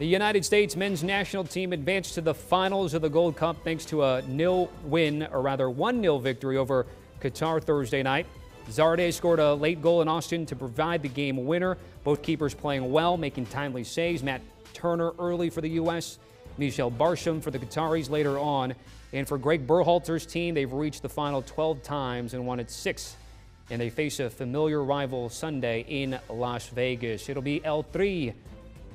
The United States men's national team advanced to the finals of the Gold Cup thanks to a 1-0 victory over Qatar Thursday night. Zardes scored a late goal in Austin to provide the game winner. Both keepers playing well, making timely saves. Matt Turner early for the U.S., Michel Barsham for the Qataris later on. And for Greg Berhalter's team, they've reached the final 12 times and won it 6. And they face a familiar rival Sunday in Las Vegas. It'll be El Tri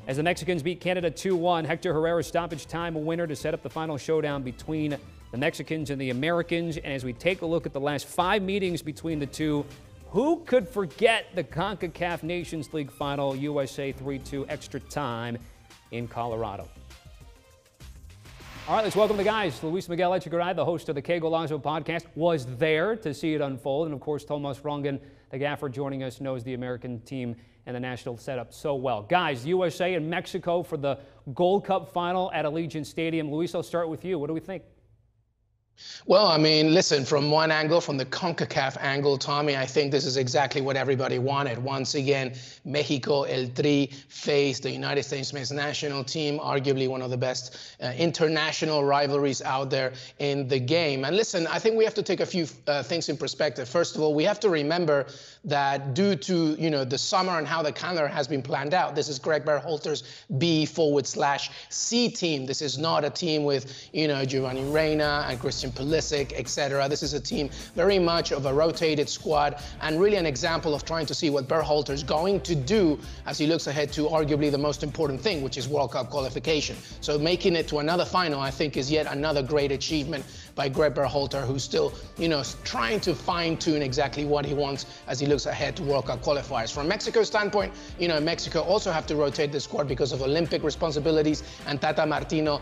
as the Mexicans beat Canada 2-1. Hector Herrera's stoppage time a winner to set up the final showdown between the Mexicans and the Americans. And as we take a look at the last 5 meetings between the two, who could forget the Concacaf Nations League final, USA 3-2 extra time in Colorado? All right, let's welcome the guys. Luis Miguel Echegaray, the host of the Que Golazo podcast, was there to see it unfold. And of course, Tomas Rongen, the gaffer joining us, knows the American team and the national setup so well. Guys, USA and Mexico for the Gold Cup final at Allegiant Stadium. Luis, I'll start with you. What do we think? Well, I mean, listen, from one angle, from the CONCACAF angle, Tommy, I think this is exactly what everybody wanted. Once again, Mexico, El Tri, faced the United States men's national team, arguably one of the best international rivalries out there in the game. And listen, I think we have to take a few things in perspective. First of all, we have to remember that due to, the summer and how the calendar has been planned out, this is Greg Berhalter's B/C team. This is not a team with, Giovanni Reina and Christian Pulisic, etc. This is a team very much of a rotated squad and really an example of trying to see what Berhalter's going to do as he looks ahead to arguably the most important thing, which is World Cup qualification. So making it to another final, I think, is yet another great achievement by Greg Berhalter, who's still, trying to fine-tune exactly what he wants as he looks ahead to World Cup qualifiers. From Mexico's standpoint, Mexico also have to rotate the squad because of Olympic responsibilities, and Tata Martino,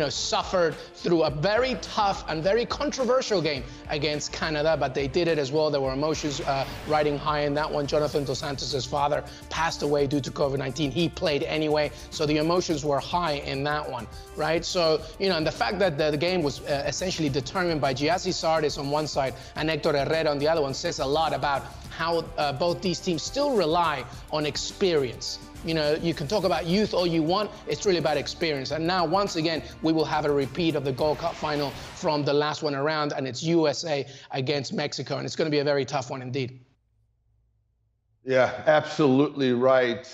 suffered through a very tough and very controversial game against Canada, but they did it as well. There were emotions riding high in that one. Jonathan Dos Santos' father passed away due to COVID-19. He played anyway, so the emotions were high in that one, right? So, and the fact that the game was essentially determined by Giassi Zardes on one side and Hector Herrera on the other one says a lot about how both these teams still rely on experience. You can talk about youth all you want, it's really about experience. And now, once again, we will have a repeat of the Gold Cup final from the last one around, and it's USA against Mexico, and it's going to be a very tough one indeed. Yeah, absolutely right.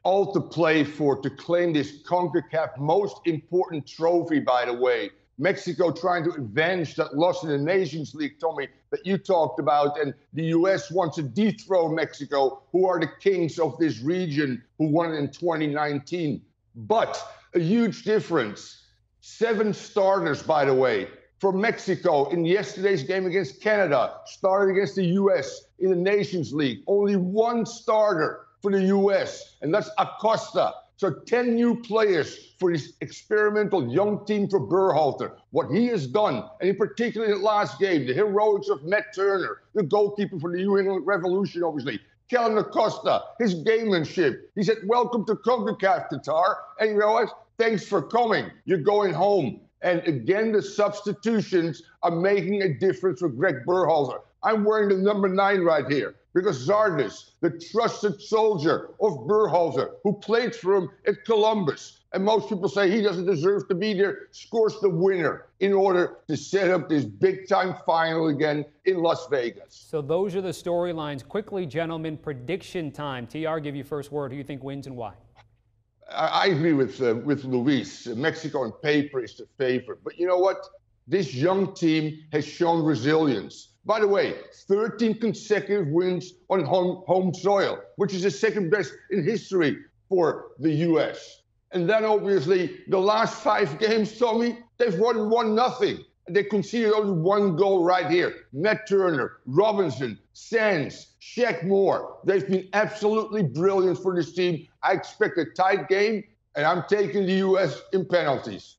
All to play for to claim this CONCACAF most important trophy, by the way. Mexico trying to avenge that loss in the Nations League, Tommy, that you talked about. And the U.S. wants to dethrone Mexico, who are the kings of this region, who won it in 2019. But a huge difference. 7 starters, by the way, for Mexico in yesterday's game against Canada, started against the U.S. in the Nations League. Only 1 starter for the U.S., and that's Acosta. So 10 new players for this experimental young team for Berhalter. What he has done, and in particular in the last game, the heroics of Matt Turner, the goalkeeper for the New England Revolution, obviously. Kellen Acosta, his gamemanship. He said, welcome to CONCACAF, Qatar. And you know what? Thanks for coming. You're going home. And again, the substitutions are making a difference for Greg Berhalter. I'm wearing the number 9 right here because Zardes, the trusted soldier of Berhalter, who played for him at Columbus, and most people say he doesn't deserve to be there, scores the winner in order to set up this big-time final again in Las Vegas. So those are the storylines. Quickly, gentlemen, prediction time. TR, give you first word. Who you think wins and why? I agree with Luis. Mexico on paper is the favorite. But you know what? This young team has shown resilience. By the way, 13 consecutive wins on home soil, which is the second best in history for the U.S. And then obviously the last 5 games, Tommy, they've won 1-0. And they conceded only 1 goal right here. Matt Turner, Robinson, Sands, Shaq Moore. They've been absolutely brilliant for this team. I expect a tight game, and I'm taking the U.S. in penalties.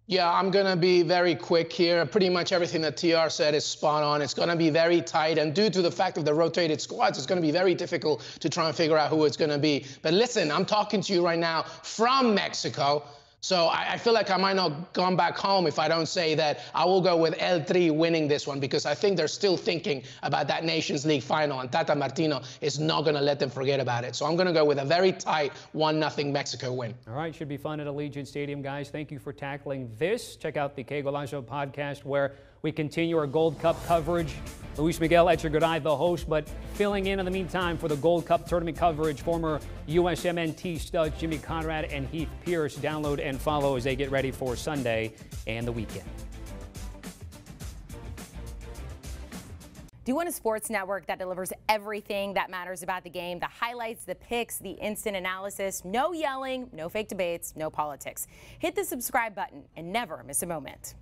Yeah, I'm going to be very quick here. Pretty much everything that TR said is spot on. It's going to be very tight. And due to the fact of the rotated squads, it's going to be very difficult to try and figure out who it's going to be. But listen, I'm talking to you right now from Mexico. So I feel like I might not come back home if I don't say that I will go with El Tri winning this one, because I think they're still thinking about that Nations League final, and Tata Martino is not going to let them forget about it. So I'm going to go with a very tight 1-0 Mexico win. All right, should be fun at Allegiant Stadium, guys. Thank you for tackling this. Check out the Que Golazo podcast, where we continue our Gold Cup coverage. Luis Miguel Echegaray, the host, but filling in the meantime for the Gold Cup tournament coverage, former USMNT studs Jimmy Conrad and Heath Pierce. Download and follow as they get ready for Sunday and the weekend. Do you want a sports network that delivers everything that matters about the game? The highlights, the picks, the instant analysis, no yelling, no fake debates, no politics. Hit the subscribe button and never miss a moment.